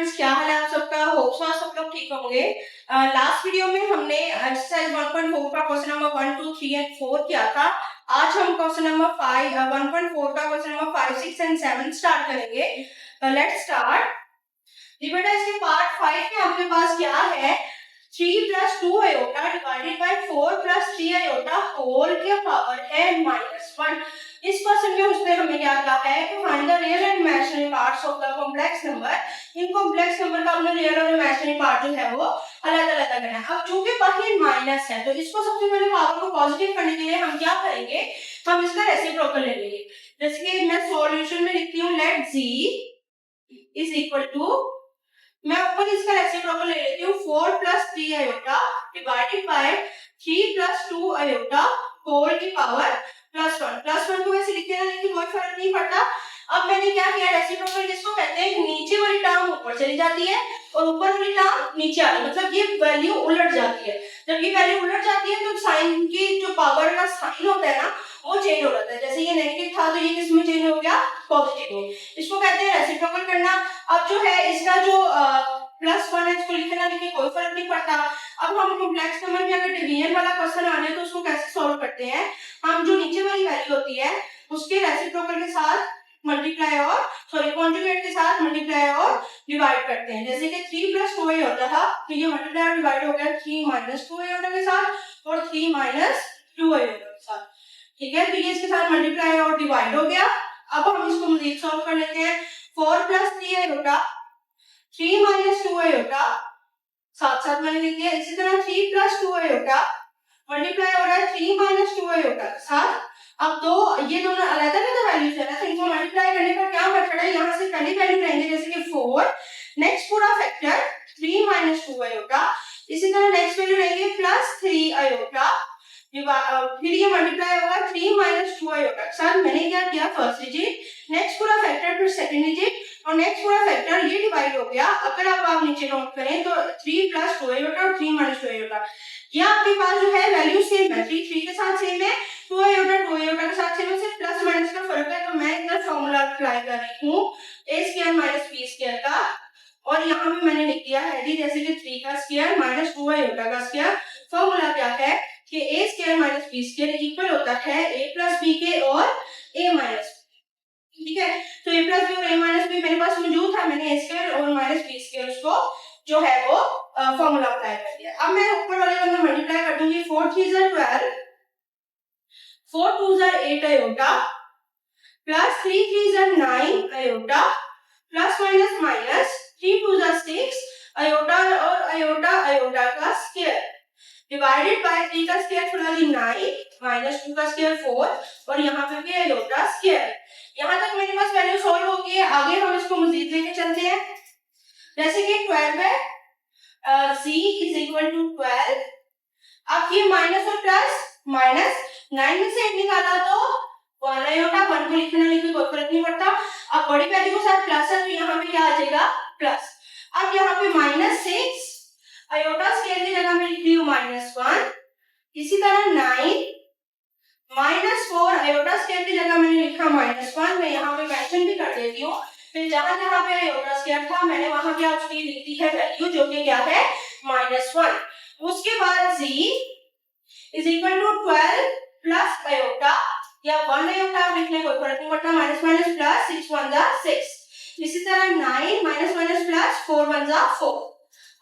Students, क्या हाल है आप सबका? होप सो आप सब लोग ठीक होंगे। लास्ट वीडियो में हमने एक्सरसाइज 1.4 का क्वेश्चन नंबर 1, 2, 3 एंड 4 किया था। आज हम क्वेश्चन नंबर 1.4 का क्वेश्चन नंबर 5, 6 एंड 7 स्टार्ट करेंगे। Let's start. बेटा इसके पार्ट 5 में आपके पास क्या है? 3 + 2 iota divided by 4 + 3 iota whole के पावर है -1। इस क्वेश्चन में उसने हमें क्या कहा है कि find the real and imaginary parts of the complex number. In complex number का हमने रियल और इमेजिनरी पार्ट जो है वो अलग अलग करना है। अब चूंकि बाकी माइनस है तो इसको सबसे पहले पावर को पॉजिटिव करने के लिए हम क्या करेंगे? हम इसका रेसिप्रोकल ले लेंगे। जैसे कि मैं सॉल्यूशन में लिखती हूँ let z is equal to, मैं ऊपर इसका रेसिप्रोकल ले लेती हूँ 4 + 3 iota divided by 3 + 2 iota whole की पावर +1। +1 को वैसे लिख देना, लेकिन कोई फर्क नहीं पड़ता। अब मैंने क्या किया, रेसिप्रोकल जिसको कहते हैं नीचे वाली टर्म ऊपर चली जाती है और ऊपर वाली टर्म नीचे आती है, मतलब ये वैल्यू उलट जाती है। जब ये वैल्यू उलट जाती है तो साइन की जो पावर का साइन होता है ना वो चेंज हो जाता है। जैसे ये नेगेटिव था तो ये किस में चेंज हो गया? पॉजिटिव में। इसको कहते हैं रेसिप्रोकल करना। अब जो है इसका जो +1 है इसको लिखना, लेकिन कोई फर्क नहीं पड़ता। अब हम कॉम्प्लेक्स नंबर में अगर डिवीजन वाला क्वेश्चन आ जाए तो उसको कैसे सॉल्व करते हैं? हम जो नीचे वाली वैल्यू होती है उसके रेसिप्रोकल के साथ मल्टीप्लाई और कॉन्जुगेट के साथ मल्टीप्लाई और डिवाइड करते हैं। जैसे कि 3 + 2a होता था तो ये मल्टीप्लाई और डिवाइड हो गया 3 - 2a होता के साथ और 3 - 2a होता के साथ। ठीक है, तो ये इसके साथ मल्टीप्लाई और डिवाइड हो गया। अब हम इसको मजीद सॉल्व कर लेते हैं। 4 + 3 आयोटा 3 - 2 आयोटा साथ साथ मैंने लिख दिया। इसी तरह 3 + 2 आयोटा मल्टीप्लाई हो रहा है 3 - 2 आयोटा के साथ। अब ये दोनों अलग अलग वैल्यूज है ना, तो इनको मल्टीप्लाई करने का क्या मेथड है? यहाँ से पहली वैल्यू लेंगे जैसे कि 4, नेक्स्ट पूरा फैक्टर 3 - 2 आयोटा। इसी तरह नेक्स्ट वैल्यू लेंगे +3 आयोटा, फिर ये मल्टीप्लाई होगा 3 - 2 आयोटा के साथ। मैंने क्या किया, फर्स्ट डिजिट, नेक्स्ट पूरा फैक्टर, फिर सेकंड डिजिट और नेक्स्ट पूरा फैक्टर, ये डिवाइड हो गया। अगर आप नीचे नोट करें तो 3 + 2 आयोटा और 3 - 2 आयोटा, ये आपके पास जो है वैल्यू सेम है। 3 के साथ सेम है, 2 आयोटा के साथ सेम है, सिर्फ प्लस माइनस का फर्क है। तो मैं इधर फॉर्मूला अप्लाई कर रही हूँ a² - b² का, और यहाँ पे मैंने लिख दिया है डी, जैसे कि 3 का स्क्वायर - 2 आयोटा का स्क्वायर। फॉर्मूला क्या है कि a² - b² इक्वल होता है a + b के और a - b। ठीक है, तो a + b और a - b मेरे पास मौजूद था, मैंने a² और -b² उसको जो है वो फॉर्मूला अप्लाई कर दिया। अब मैं ऊपर वाले को मल्टीप्लाई कर दूंगी। 4 × 3 = 12, 4 × 2 = 8 iota, plus 3 × 3 = 9 iota, plus minus minus 3 × 2 = 6 iota और आयोटा का स्क्वायर डिवाइडेड बाय 3 का स्क्वायर थोड़ा 9 - 2 का स्क्वायर 4 और यहाँ पे भी आयोटा स्क्वायर। यहाँ तक मेरे पास वैल्यू सॉल्व हो गई है। आगे हम इसको मजीद लेके चलते हैं। जैसे कि 12 है, z = 12। अब ये माइनस और प्लस, माइनस 9 में से 8 निकाला तो 1 आयोटा, 1 को लिखना लिखने कोई फर्क नहीं पड़ता। अब बड़ी वैल्यू के साथ प्लस है तो यहाँ पे क्या आ जाएगा? प्लस। अब यहाँ पे -6 आयोटा स्क्वायर की जगह में लिख रही हूँ -1। इसी तरह 9 -4 आयोटा स्क्वायर की जगह मैंने लिखा -1। मैं यहाँ पे मेंशन भी कर देती हूँ। फिर जहां जहां पे आयोटा स्क्वायर था मैंने वहां क्या उसकी लिख दी है वैल्यू, जो कि क्या है -1। उसके बाद z = 12 प्लस आयोटा या 1 आयोटा आप लिखने कोई फर्क नहीं पड़ता, माइनस माइनस प्लस 6 × 1 = 6। इसी तरह 9 माइनस माइनस प्लस 4 × 1 = 4।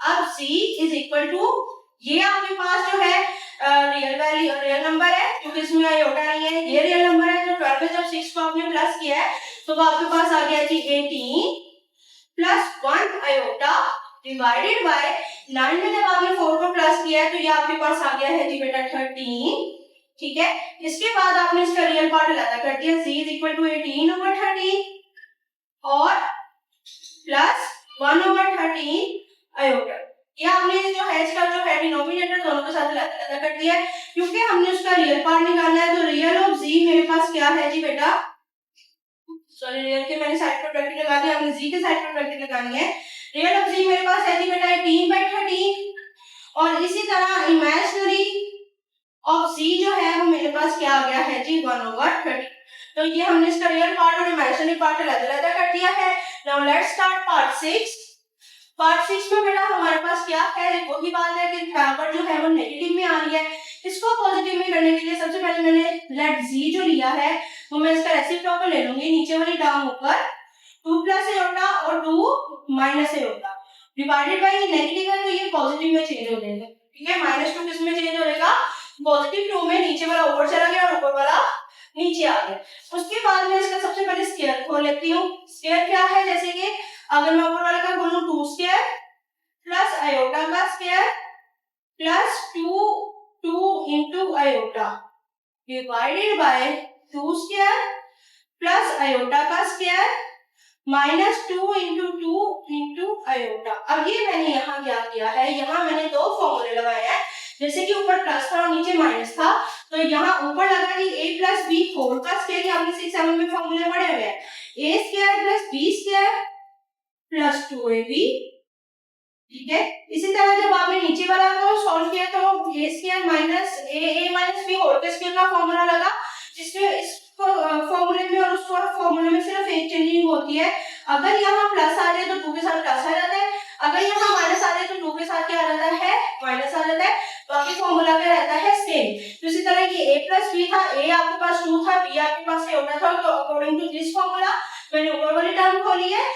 अब z = ये आपके पास जो है रियल वैल्यू, रियल नंबर है क्योंकि इसमें आयोटा नहीं है, ये रियल नंबर है। तो 12 में जब 6 को आपने प्लस किया है तो वो आपके पास आ गया जी 18 प्लस 1 आयोटा डिवाइडेड बाय 9 में जब आपने 4 को प्लस किया है तो ये आपके पास आ गया है जी बेटा 13। ठीक है, इसके बाद आपने इसका रियल पार्ट अलग कर दिया। z = 18/13 और प्लस 1/13 आयोटा। ये हमने जो है इसका जो है डिनोमिनेटर दोनों के साथ अलग कर दिया है क्योंकि हमने उसका रियल पार्ट निकालना है। तो रियल ऑफ z मेरे पास क्या है जी बेटा, सॉरी रियल के मैंने साइड पर ब्रैकेट लगा दिया, हमने z के साइड पर ब्रैकेट लगानी है। रियल ऑफ z मेरे पास है जी बेटा 18/13 और इसी तरह इमेजिनरी ऑफ z जो है वो मेरे पास क्या आ गया है जी 1/30। तो ये हमने इसका रियल पार्ट और इमेजिनरी पार्ट अलग अलग कर दिया है। Now let's start part 6। Part 6 में बेटा हमारे पास क्या है, वही बात है कि यहाँ पर जो है वो नेगेटिव में आ रही है, इसको पॉजिटिव में करने के लिए सबसे पहले मैंने लेट जी जो लिया है वो मैं इसका रेसिप्रोकल ले लूंगी, नीचे वाली टर्म ऊपर 2 प्लस एयोटा और 2 माइनस एयोटा डिवाइडेड बाय ये नेगेटिव है तो ये पॉजिटिव में चेंज हो जाएगा, ठीक है। -2 किस में चेंज हो जाएगा, पॉजिटिव 2 में, नीचे वाला ऊपर चला गया और ऊपर वाला नीचे आ गया। उसके बाद में इसका सबसे पहले स्क्वायर खोल लेती हूँ। स्क्वायर क्या है, जैसे कि अगर मैं ऊपर वाले का बोलूं 2 स्क्वायर प्लस आयोटा का square plus 2 into iota divided bye 2 square plus iota का स्क्वायर -2 into 2 into आयोटा। अब ये मैंने यहाँ क्या किया है, यहाँ मैंने दो फॉर्मूले लगाए हैं, जैसे कि ऊपर प्लस था और नीचे माइनस था, तो यहाँ ऊपर लगा कि a प्लस बी होल का स्क्वायर, आपने 6 7 में फॉर्मूले पढ़े हुए हैं, a square plus b square plus 2ab, ठीक है। इसी तरह जब आपने नीचे वाला को सॉल्व किया तो a square minus a minus b whole के स्क्वायर का फॉर्मूला लगा, जिसमें इस फॉर्मूले में और उस फॉर्मूले में सिर्फ एक चेंजिंग होती है, अगर यहाँ प्लस आ जाए तो 2 के साथ प्लस आ जाता है, अगर यहाँ माइनस आ जाए तो 2 के साथ क्या आ जाता है, माइनस आ जाता है, बाकी फॉर्मूला क्या रहता है, सेम। तो इसी तरह कि a प्लस b था, a आपके पास 2 था, b आपके पास होता था, तो अकॉर्डिंग टू दिस फॉर्मूला मैंने ऊपर वाली टर्म खोली है।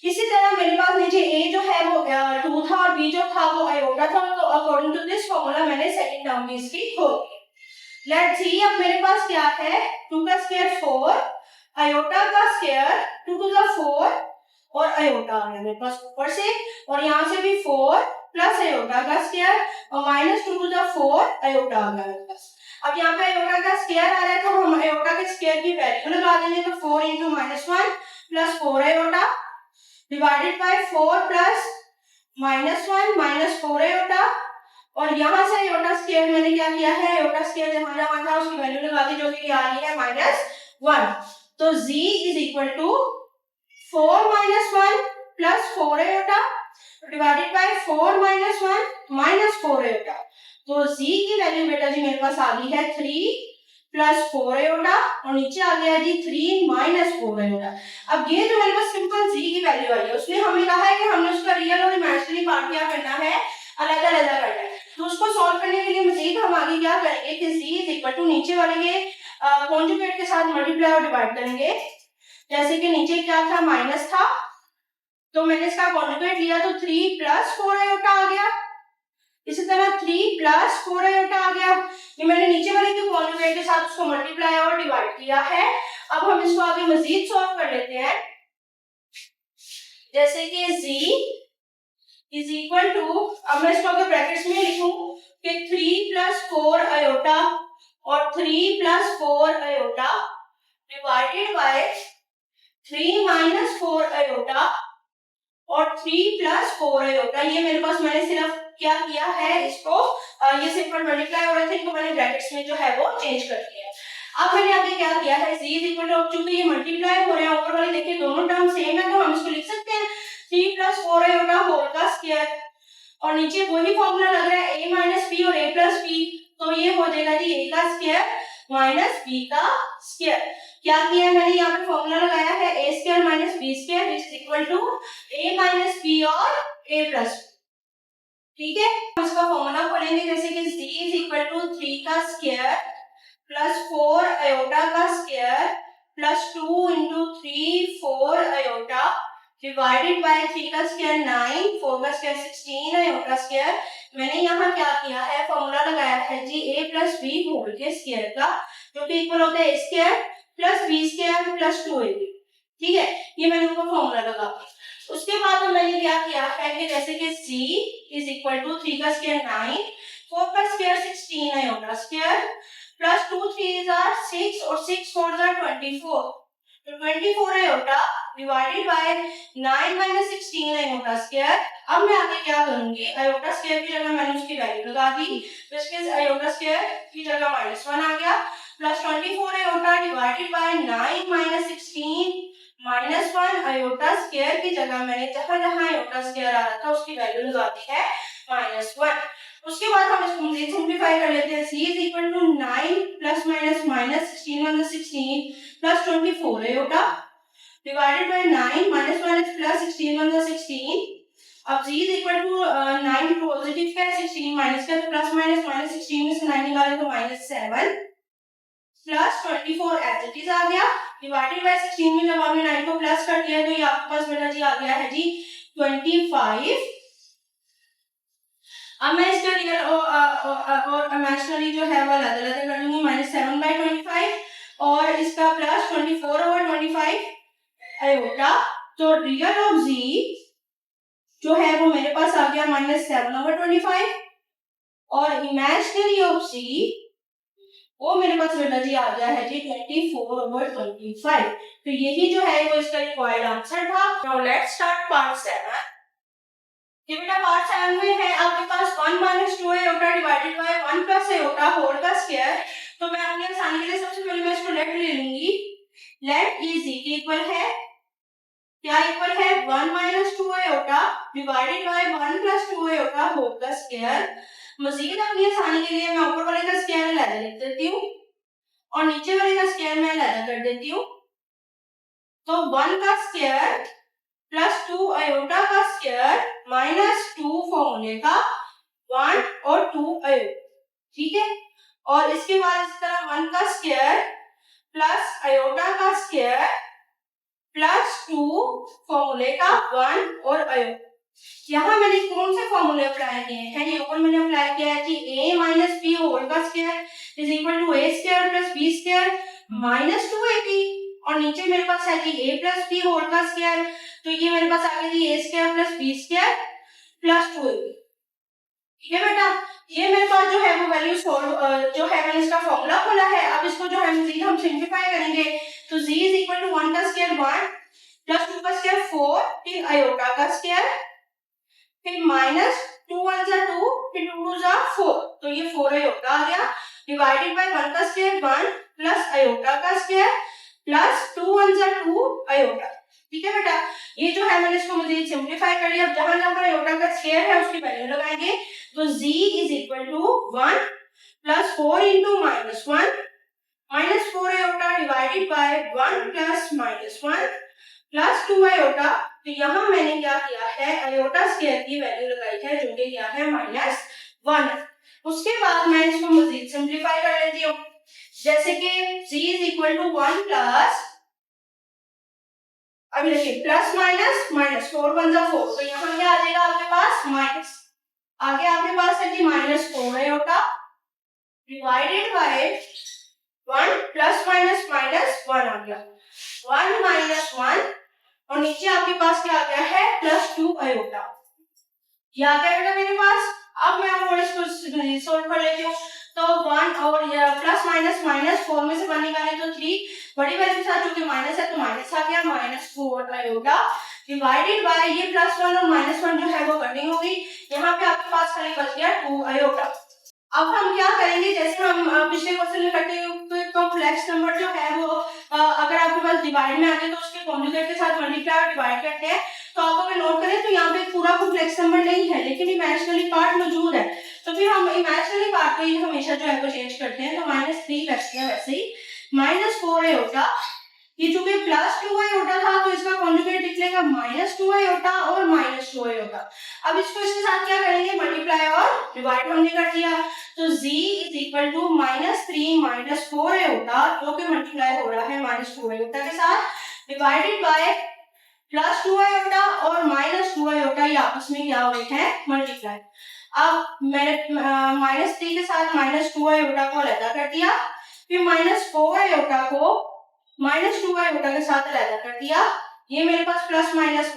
इसी तरह मेरे पास नीचे a जो है वो 2 था और b जो था वो आयोटा था, तो अकॉर्डिंग टू दिस फॉर्मूला मैंने सेकंड टर्म भी इसकी खोली। लेट्स सी, अब मेरे पास क्या है, 2 का स्क्वायर 4, आयोटा का स्क्वायर 2 to the 4 और आयोटा आ गया मेरे पास ऊपर से, और यहाँ से भी 4 प्लस आयोटा का स्क्वायर और -2 to the 4 आयोटा आ गया मेरे पास। अब यहाँ पे आयोटा का स्क्वायर आ रहा है तो हम आयोटा के स्क्वायर की वैल्यू लगा देंगे, तो 4 into -1 plus 4 iota divided by 4 plus -1 minus 4 iota, और यहाँ से आयोटा स्क्वायर मैंने क्या किया है, आयोटा स्क्वायर जहाँ जहाँ था उसकी वैल्यू लगा दी, जो कि आ रही है -1, तो z is equal to 4 -1 plus 4 iota divided by 4 -1 minus 4 iota, तो z की वैल्यू बेटा जी मेरे पास आ गई है 3 प्लस 4 आयोटा और नीचे आ गया जी 3 माइनस 4 आयोटा। अब ये जो मेरे पास सिंपल z की वैल्यू आई है, उसने हमें कहा है कि हमने उसका रियल और इमेजिनरी पार्ट क्या करना है, अलग अलग करना है, तो उसको सॉल्व करने के लिए मजीद हम आगे क्या करेंगे कि z इज इक्वल टू नीचे वाले के कॉन्जुगेट के साथ मल्टीप्लाई और डिवाइड करेंगे। जैसे कि नीचे क्या था, माइनस था, तो मैंने इसका कॉन्जुगेट लिया तो 3 प्लस 4 आयोटा आ गया, इसी तरह 3 प्लस 4 आयोटा आ गया, ये मैंने नीचे वाले के कॉन्जुगेट के साथ उसको मल्टीप्लाई और डिवाइड किया है। अब हम इसको आगे मजीद सॉल्व कर लेते हैं, जैसे कि z इज इक्वल टू, अब मैं इसको अगर ब्रैकेट्स में लिखूं कि 3 प्लस 4 आयोटा और 3 plus 4 iota divided by 3 minus 4 iota और 3 प्लस 4 आयोटा, ये मेरे पास मैंने सिर्फ क्या किया है, इसको ये सिंपल मल्टीप्लाई हो रहे थे, इनको मैंने ब्रैकेट्स में जो है वो चेंज कर दिया है। अब मैंने आगे क्या किया है, z इज इक्वल टू, चूंकि ये मल्टीप्लाई हो रहे हैं, ऊपर वाले देखिए दोनों टर्म सेम है, तो हम इसको लिख सकते हैं 3 प्लस 4 आयोटा होल का स्क्वायर, और नीचे वही फॉर्मूला लग रहा है a माइनस बी और a प्लस बी, तो ये हो जाएगा जी a का स्क्वायर माइनस b का स्क्वायर। क्या किया है मैंने, यहाँ पे फॉर्मूला लगाया है a square minus b square which is equal to a minus b और a प्लस b, ठीक है। हम इसका फॉर्मूला खोलेंगे, जैसे कि z इज इक्वल टू 3 का स्क्वायर प्लस 4 आयोटा का square plus 2 into 3 4 iota divided by 3 का स्क्वायर 9 4 का स्क्वायर 16 आयोटा स्क्वायर। मैंने यहाँ क्या किया है, फॉर्मूला लगाया है जी a प्लस बी होल के स्क्वायर का, जो कि इक्वल होता है a square plus b square plus 2ab, ठीक है, ये मैंने ऊपर फॉर्मूला लगा। उसके बाद मैंने क्या किया है कि जैसे कि c इज इक्वल टू 3 का स्क्वायर 9 4 का square 16 iota square plus 2 3 are 6 और 6 4 आर 24, तो 24 iota divided by 9 minus 16 iota square. अब मैं आगे क्या करूंगी, आयोटा स्क्वायर की जगह मैंने उसकी वैल्यू लगा दी, तो इसके आयोटा स्क्वायर की जगह -1 आ गया, plus 24 iota divided by 9 minus 16 -1 iota square की जगह मैंने जहां जहां आयोटा स्क्वायर आ रहा था उसकी वैल्यू लगा दी है -1। उसके बाद हम इसको मजीद सिंपलीफाई कर लेते हैं, c is equal to 9 plus minus minus 16 1 16 plus 24 iota divided by 9 minus minus plus 16 1 16। अब z is equal to 9 positive का 16 माइनस का, तो प्लस माइनस माइनस 16 में से 9 निकाले तो -7 प्लस 24 एज इट इज आ गया, डिवाइडेड बाय 16 में जब आपने 9 को प्लस कर दिया तो ये आपके पास बेटा जी आ गया है जी 25। अब मैं इसका रियल और इमेजिनरी जो है वो अलग अलग कर दूंगी, -7/25 और इसका प्लस 24/25 आयोटा। तो रियल ऑफ z जो है वो मेरे पास आ गया -7/25 और इमेजिनरी ऑफ z वो मेरे पास बेटा जी आ गया है जी 24/25। तो यही जो है वो इसका रिक्वायर्ड आंसर था। Now let's start part 7। ये बेटा पार्ट 7 में है आपके पास 1 - 2 iota divided by 1 + iota whole का स्क्वायर। तो मैं अपनी आसानी के लिए सबसे पहले मैं इसको लेट ले लूंगी। लेट इज इक्वल है क्या, इक्वल है 1 - 2 iota divided by 1 + 2 iota whole का स्क्वायर। मजीद अपनी आसानी के लिए मैं ऊपर वाले का स्क्वायर अलग लिख देती हूँ और नीचे वाले का स्क्वायर मैं अलग कर देती हूँ। तो 1 का स्क्वायर प्लस 2 आयोटा का स्क्वायर -2 फॉर्मूले का 1 और 2 आयोटा, ठीक है। और इसके बाद इस तरह 1 का स्क्वायर प्लस आयोटा का स्क्वायर प्लस 2 फॉर्मूले का 1 और आयोटा। यहाँ मैंने कौन से फॉर्मूले अप्लाई किए हैं, ये ऊपर मैंने अप्लाई किया है कि a - b होल का square is equal to a square plus b square -2ab और नीचे मेरे पास है कि a प्लस b होल का स्क्वायर। तो ये मेरे पास आ गया जी a square plus b square plus 2ab, ठीक है बेटा। ये मेरे पास जो है वो वैल्यू जो है मैंने इसका फॉर्मूला खोला है। अब इसको जो है मजीद हम सिंप्लीफाई करेंगे तो z इज इक्वल टू 1 का स्क्वायर 1 प्लस 2 का स्क्वायर 4 फिर आयोटा का स्क्वायर फिर -2 1 जा 2 फिर 2 2 जा 4, तो ये 4 आयोटा आ गया डिवाइडेड बाय 1 का स्क्वायर 1 प्लस आयोटा का स्क्वायर प्लस 2 1 जा 2 आयोटा, ठीक है बेटा। ये जो है मैंने इसको मजीद सिंप्लीफाई कर लिया। अब जहां जहां पर आयोटा का स्क्वायर है उसकी वैल्यू लगाएंगे तो z is equal to 1 plus 4 into -1 -4 iota divided by 1 plus -1 plus 2 iota. तो यहाँ मैंने क्या किया है, आयोटा स्क्वायर की वैल्यू लगाई है जो कि क्या है -1। उसके बाद मैं इसको मजीद सिंप्लीफाई कर लेती हूँ, जैसे कि z is equal to 1 plus, अभी देखिए प्लस माइनस 4 1 जा 4, तो यहाँ क्या आ जाएगा आपके पास माइनस, आगे आपके पास है कि -4 iota divided by 1 plus minus -1 आ गया 1 -1 और नीचे आपके पास क्या आ गया है +2 आयोटा। ये आ गया बेटा मेरे पास। अब मैं और इसको सोल्व कर लेती हूँ। तो 1 और प्लस माइनस 4 में से 1 निकाले तो 3, बड़ी वैल्यू के साथ चूंकि माइनस है तो माइनस आ गया -4 आयोटा डिवाइडेड बाय ये +1 और -1 जो है वो कटिंग होगी। यहाँ पे आपके पास खाली बच गया 2 आयोटा। अब हम क्या करेंगे, जैसे हम पिछले क्वेश्चन में करते हैं तो कॉम्प्लेक्स नंबर जो है वो अगर आपके पास डिवाइड में आते तो उसके कॉन्जुगेट के साथ मल्टीप्लाई और डिवाइड करते हैं। तो आप अगर नोट करें तो यहाँ पे पूरा कॉम्प्लेक्स नंबर नहीं है लेकिन इमेजिनरी पार्ट मौजूद है, तो फिर हम इमेजिनरी पार्ट को ही हमेशा जो है वो चेंज करते हैं। तो -3 बचते हैं वैसे ही -4 आयोटा, ये चूंकि +2 आयोटा था तो इसका कॉन्जुगेट निकलेगा -2 आयोटा और -2 आयोटा। अब इसको इसके साथ क्या करेंगे, मल्टीप्लाई और डिवाइड हमने कर दिया। तो z is equal to -3 - 4 iota जो कि मल्टीप्लाई हो रहा है -2 आयोटा के साथ डिवाइडेड बाय +2 आयोटा और -2 आयोटा, ये आपस में क्या हो रहे हैं मल्टीप्लाई। अब मैंने -3 के साथ -2 आयोटा को अलग कर दिया, फिर -4 आयोटा को -2 आयोटा के साथ अलग कर दिया। ये मेरे पास प्लस माइनस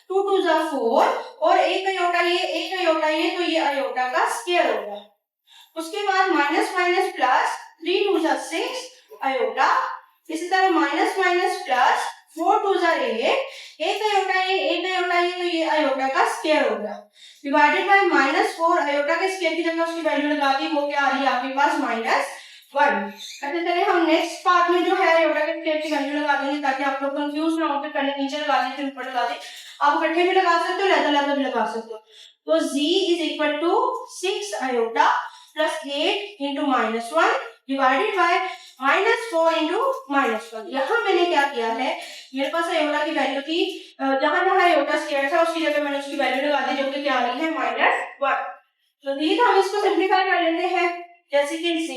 2 2 जा 4 और एक आयोटा ये तो ये आयोटा का स्क्वायर होगा। उसके बाद माइनस प्लस 3 2 जा 6 आयोटा, इसी तरह माइनस प्लस 4 2 जा 8, एक आयोटा ये तो ये आयोटा का स्क्वायर होगा डिवाइडेड बाय -4 आयोटा के स्क्वायर की जगह उसकी वैल्यू लगा दी, वो क्या आ रही है आपके पास -1। ऐसे चलिए हम नेक्स्ट पार्ट में जो है आयोटा के स्क्वायर की वैल्यू लगा देंगे ताकि आप लोग कंफ्यूज ना हो कि पहले नीचे लगा दें फिर ऊपर लगा दें। आप इकट्ठे भी लगा सकते हो, लहदा भी लगा सकते हो। तो z is equal to 6 iota plus 8 into -1 divided by -4 into -1। यहाँ मैंने क्या किया है मेरे पास आयोटा की वैल्यू थी, जहां जहां आयोटा स्क्वायर था उसकी जगह मैंने उसकी वैल्यू लगा दी, जो कि क्या आ रही है -1। तो नीट हम इसको सिंप्लीफाई कर लेते हैं, जैसे कि z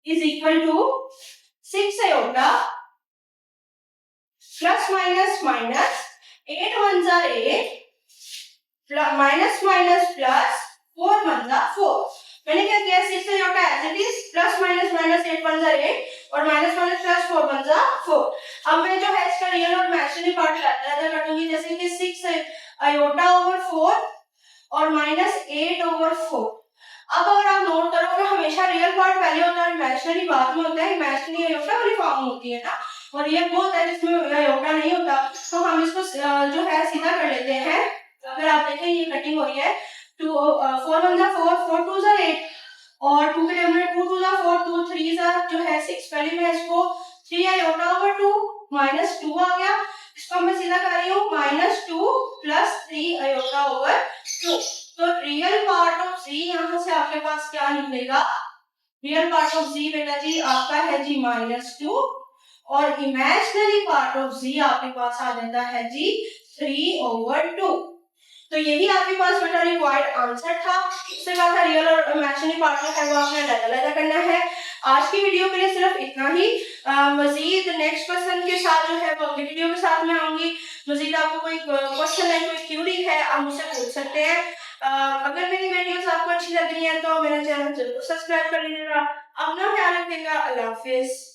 is equal to 6 iota plus minus minus 8 1 जा 8 माइनस माइनस प्लस 4 1 जा 4। मैंने क्या किया, 6 iota as it is, plus minus minus 8 1 जा 8 और माइनस माइनस प्लस 4 1 जा 4। अब मैं जो है इसका रियल और इमेजिनरी पार्ट अलग कर दूंगी, जैसे कि 6 आयोटा ओवर 4 और माइनस 8 ओवर 4। अब अगर आप नोट करोगे, हमेशा रियल पार्ट पहले होता है, इमेजिनरी बाद में होता है। इमेजिनरी आयोटा वाली फॉर्म होती है ना, और रियल वो होता है जिसमें आयोटा नहीं होता। तो हम इसको जो है सीधा कर लेते हैं। अगर आप देखें ये कटिंग हो रही है, 4 1 जा 4, 4 2 जा 8 और 2 के लिए 2 2 जा 4, 2 3 जा जो है 6। पहले मैं इसको 3 आयोटा ओवर 2 माइनस 2 आ गया, इसको मैं सीधा कर रही हूँ -2 प्लस 3 आयोटा ओवर 2। तो रियल पार्ट ऑफ z यहाँ से आपके पास क्या निकलेगा, रियल पार्ट ऑफ z बेटा जी आपका है जी -2 और इमेजिनरी पार्ट ऑफ z आपके पास आ जाता है जी 3 ओवर 2। तो यही आपके पास बेटा रिक्वायर्ड आंसर था। उससे बाद रियल और इमेजिनरी पार्ट में है वो आपने अलग-अलग करना है। आज की वीडियो के लिए सिर्फ इतना ही। मजीद नेक्स्ट क्वेश्चन के साथ जो है वो अगली वीडियो के साथ में आऊंगी। मजीद आपको कोई क्वेश्चन है, कोई क्यूरी है, आप मुझसे पूछ सकते हैं। अगर मेरी वीडियोस आपको अच्छी लग रही है तो मेरा चैनल जरूर सब्सक्राइब कर लीजिएगा। अपना ख्याल रखिएगा। अल्लाह हाफिज।